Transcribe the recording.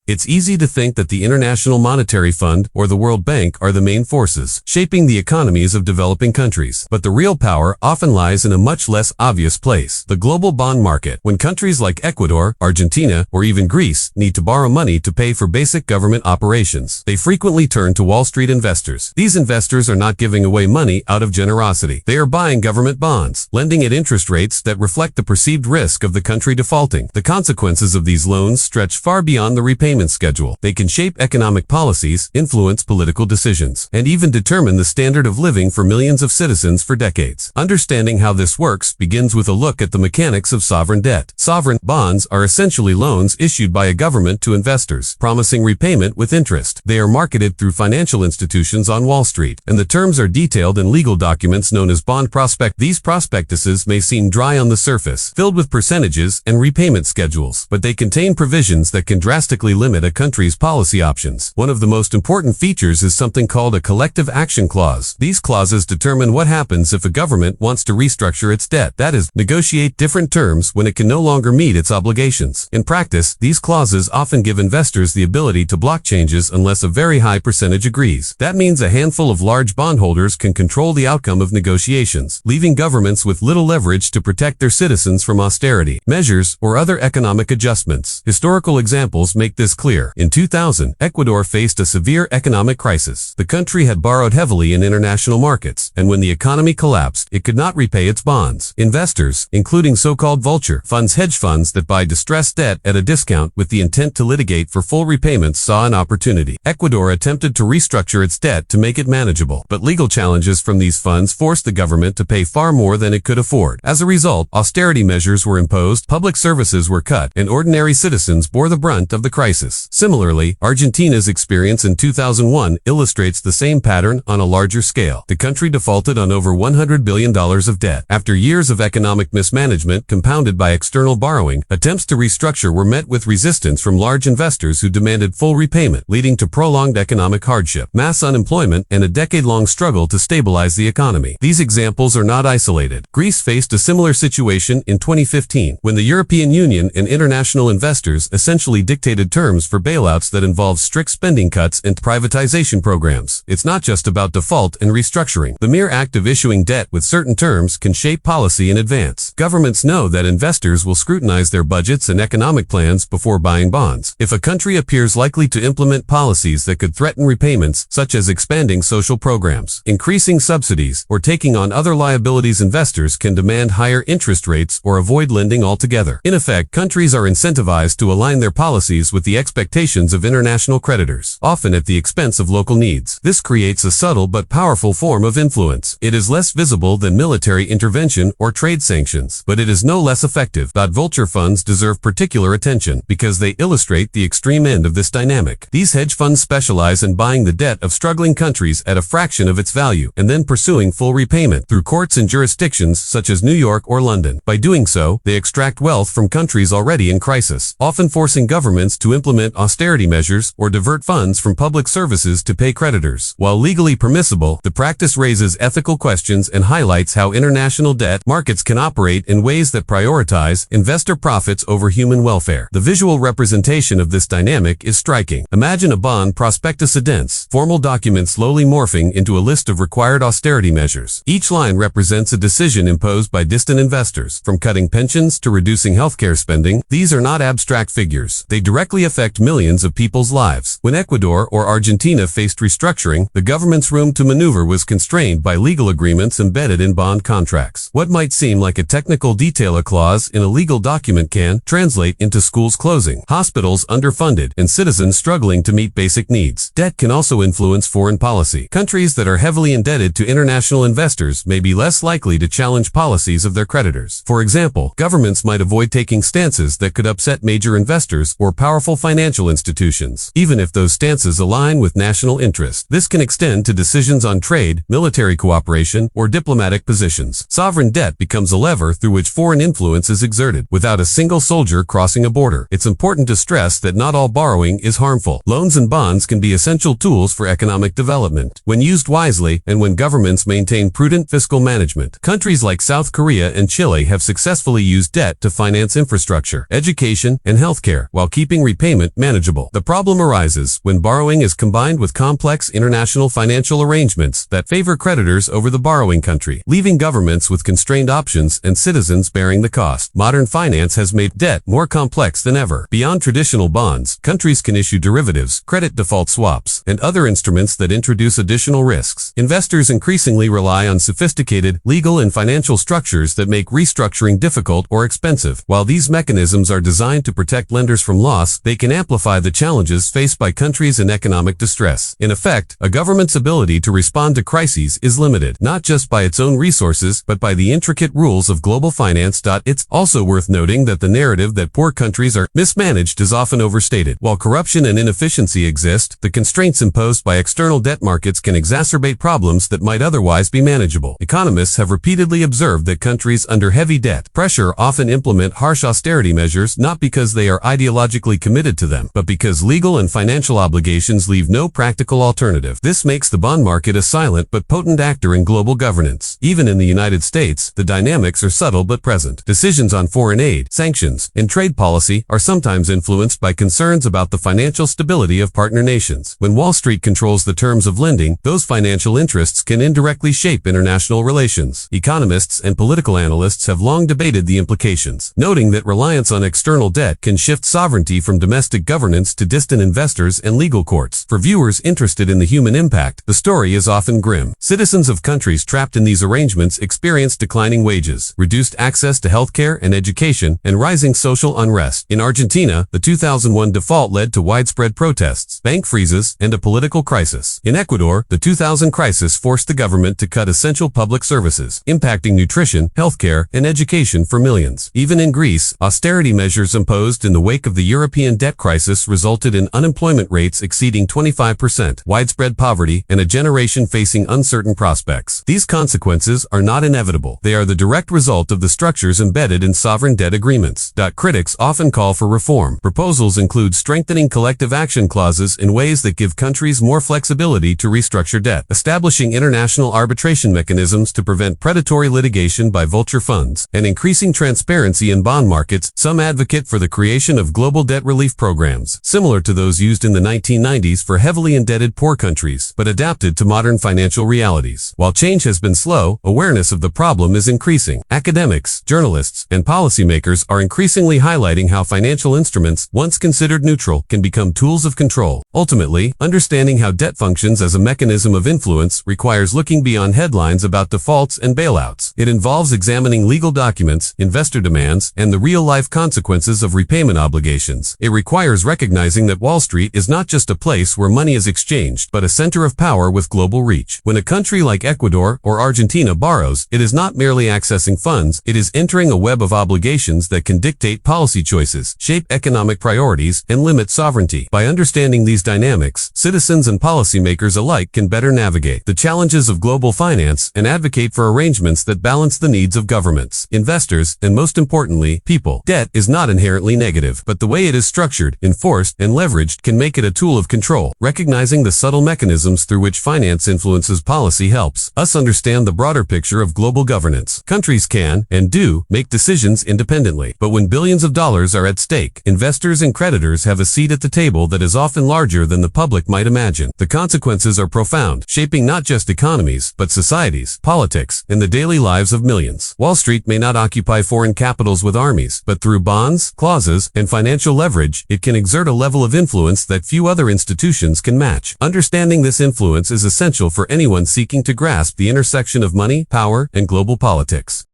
It's easy to think that the International Monetary Fund or the World Bank are the main forces shaping the economies of developing countries. But the real power often lies in a much less obvious place: the global bond market. When countries like Ecuador, Argentina, or even Greece need to borrow money to pay for basic government operations, they frequently turn to Wall Street investors. These investors are not giving away money out of generosity. They are buying government bonds, lending at interest rates that reflect the perceived risk of the country defaulting. The consequences of these loans stretch far beyond the repayment schedule. They can shape economic policies, influence political decisions, and even determine the standard of living for millions of citizens for decades. Understanding how this works begins with a look at the mechanics of sovereign debt. Sovereign bonds are essentially loans issued by a government to investors, promising repayment with interest. They are marketed through financial institutions on Wall Street, and the terms are detailed in legal documents known as bond prospectus. These prospectuses may seem dry on the surface, filled with percentages and repayment schedules, but they contain provisions that can drastically limit a country's policy options. One of the most important features is something called a collective action clause. These clauses determine what happens if a government wants to restructure its debt, that is, negotiate different terms when it can no longer meet its obligations. In practice, these clauses often give investors the ability to block changes unless a very high percentage agrees. That means a handful of large bondholders can control the outcome of negotiations, leaving governments with little leverage to protect their citizens from austerity measures or other economic adjustments. Historical examples make this clear. In 2000, Ecuador faced a severe economic crisis. The country had borrowed heavily in international markets, and when the economy collapsed, it could not repay its bonds. Investors, including so-called vulture funds, hedge funds that buy distressed debt at a discount with the intent to litigate for full repayments, saw an opportunity. Ecuador attempted to restructure its debt to make it manageable, but legal challenges from these funds forced the government to pay far more than it could afford. As a result, austerity measures were imposed, public services were cut, and ordinary citizens bore the brunt of the crisis. Similarly, Argentina's experience in 2001 illustrates the same pattern on a larger scale. The country defaulted on over $100 billion of debt. After years of economic mismanagement compounded by external borrowing, attempts to restructure were met with resistance from large investors who demanded full repayment, leading to prolonged economic hardship, mass unemployment, and a decade-long struggle to stabilize the economy. These examples are not isolated. Greece faced a similar situation in 2015, when the European Union and international investors essentially dictated terms for bailouts that involved strict spending cuts and privatization programs. It's not just about default and restructuring. The mere act of issuing debt with certain terms can shape policy in advance. Governments know that investors will scrutinize their budgets and economic plans before buying bonds. If a country appears likely to implement policies that could threaten repayments, such as expanding social programs, increasing subsidies, or taking on other liabilities, investors can demand higher interest rates or avoid lending altogether. In effect, countries are incentivized to align their policies with the expectations of international creditors, often at the expense of local needs. This creates a subtle but powerful form of influence. It is less visible than military intervention or trade sanctions, but it is no less effective. Vulture funds deserve particular attention because they illustrate the extreme end of this dynamic. These hedge funds specialize in buying the debt of struggling countries at a fraction of its value and then pursuing full repayment through courts in jurisdictions such as New York or London. By doing so, they extract wealth from countries already in crisis, often forcing governments to implement austerity measures or divert funds from public services to pay creditors. While legally permissible, the practice raises ethical questions and highlights how international debt markets can operate in ways that prioritize investor profits over human welfare. The visual representation of this dynamic is striking. Imagine a bond prospectus, a dense, formal document slowly morphing into a list of required austerity measures. Each line represents a decision imposed by distant investors, from cutting pensions to reducing healthcare spending. These are not abstract figures. They directly affect millions of people's lives. When Ecuador or Argentina faced restructuring, the government's room to maneuver was constrained by legal agreements embedded in bond contracts. What might seem like a technical detail, a clause in a legal document, can translate into schools closing, hospitals underfunded, and citizens struggling to meet basic needs. Debt can also influence foreign policy. Countries that are heavily indebted to international investors may be less likely to challenge policies of their creditors. For example, governments might avoid taking stances that could upset major investors or powerful financial institutions, even if those stances align with national interest. This can extend to decisions on trade, military cooperation, or diplomatic positions. Sovereign debt becomes a lever through which foreign influence is exerted, without a single soldier crossing a border. It's important to stress that not all borrowing is harmful. Loans and bonds can be essential tools for economic development, when used wisely and when governments maintain prudent fiscal management. Countries like South Korea and Chile have successfully used debt to finance infrastructure, education, and healthcare, while keeping repayment repayment manageable. The problem arises when borrowing is combined with complex international financial arrangements that favor creditors over the borrowing country, leaving governments with constrained options and citizens bearing the cost. Modern finance has made debt more complex than ever. Beyond traditional bonds, countries can issue derivatives, credit default swaps, and other instruments that introduce additional risks. Investors increasingly rely on sophisticated, legal and financial structures that make restructuring difficult or expensive. While these mechanisms are designed to protect lenders from loss, they can amplify the challenges faced by countries in economic distress. In effect, a government's ability to respond to crises is limited, not just by its own resources, but by the intricate rules of global finance. It's also worth noting that the narrative that poor countries are mismanaged is often overstated. While corruption and inefficiency exist, the constraints imposed by external debt markets can exacerbate problems that might otherwise be manageable. Economists have repeatedly observed that countries under heavy debt pressure often implement harsh austerity measures not because they are ideologically committed to them, but because legal and financial obligations leave no practical alternative. This makes the bond market a silent but potent actor in global governance. Even in the United States, the dynamics are subtle but present. Decisions on foreign aid, sanctions, and trade policy are sometimes influenced by concerns about the financial stability of partner nations. When Wall Street controls the terms of lending, those financial interests can indirectly shape international relations. Economists and political analysts have long debated the implications, noting that reliance on external debt can shift sovereignty from domestic governance to distant investors and legal courts. For viewers interested in the human impact, the story is often grim. Citizens of countries trapped in these arrangements experience declining wages, reduced access to healthcare and education, and rising social unrest. In Argentina, the 2001 default led to widespread protests, bank freezes, and a political crisis. In Ecuador, the 2000 crisis forced the government to cut essential public services, impacting nutrition, healthcare, and education for millions. Even in Greece, austerity measures imposed in the wake of the European debt crisis resulted in unemployment rates exceeding 25%, widespread poverty, and a generation facing uncertain prospects. These consequences are not inevitable. They are the direct result of the structures embedded in sovereign debt agreements. Critics often call for reform. Proposals include strengthening collective action clauses in ways that give countries more flexibility to restructure debt, establishing international arbitration mechanisms to prevent predatory litigation by vulture funds, and increasing transparency in bond markets. Some advocate for the creation of global debt relief programs, similar to those used in the 1990s for heavily indebted poor countries, but adapted to modern financial realities. While change has been slow, awareness of the problem is increasing. Academics, journalists, and policymakers are increasingly highlighting how financial instruments, once considered neutral, can become tools of control. Ultimately, understanding how debt functions as a mechanism of influence requires looking beyond headlines about defaults and bailouts. It involves examining legal documents, investor demands, and the real-life consequences of repayment obligations. It requires recognizing that Wall Street is not just a place where money is exchanged, but a center of power with global reach. When a country like Ecuador or Argentina borrows, it is not merely accessing funds, it is entering a web of obligations that can dictate policy choices, shape economic priorities, and limit sovereignty. By understanding these dynamics, citizens and policymakers alike can better navigate the challenges of global finance and advocate for arrangements that balance the needs of governments, investors, and most importantly, people. Debt is not inherently negative, but the way it is structured, enforced, and leveraged can make it a tool of control. Recognizing the subtle mechanisms through which finance influences policy helps us understand the broader picture of global governance. Countries can, and do, make decisions independently, but when billions of dollars are at stake, investors and creditors have a seat at the table that is often larger than the public might imagine. The consequences are profound, shaping not just economies, but societies, politics, and the daily lives of millions. Wall Street may not occupy foreign capitals with armies, but through bonds, clauses, and financial leverage, it can exert a level of influence that few other institutions can match. Understanding this influence is essential for anyone seeking to grasp the intersection of money, power, and global politics.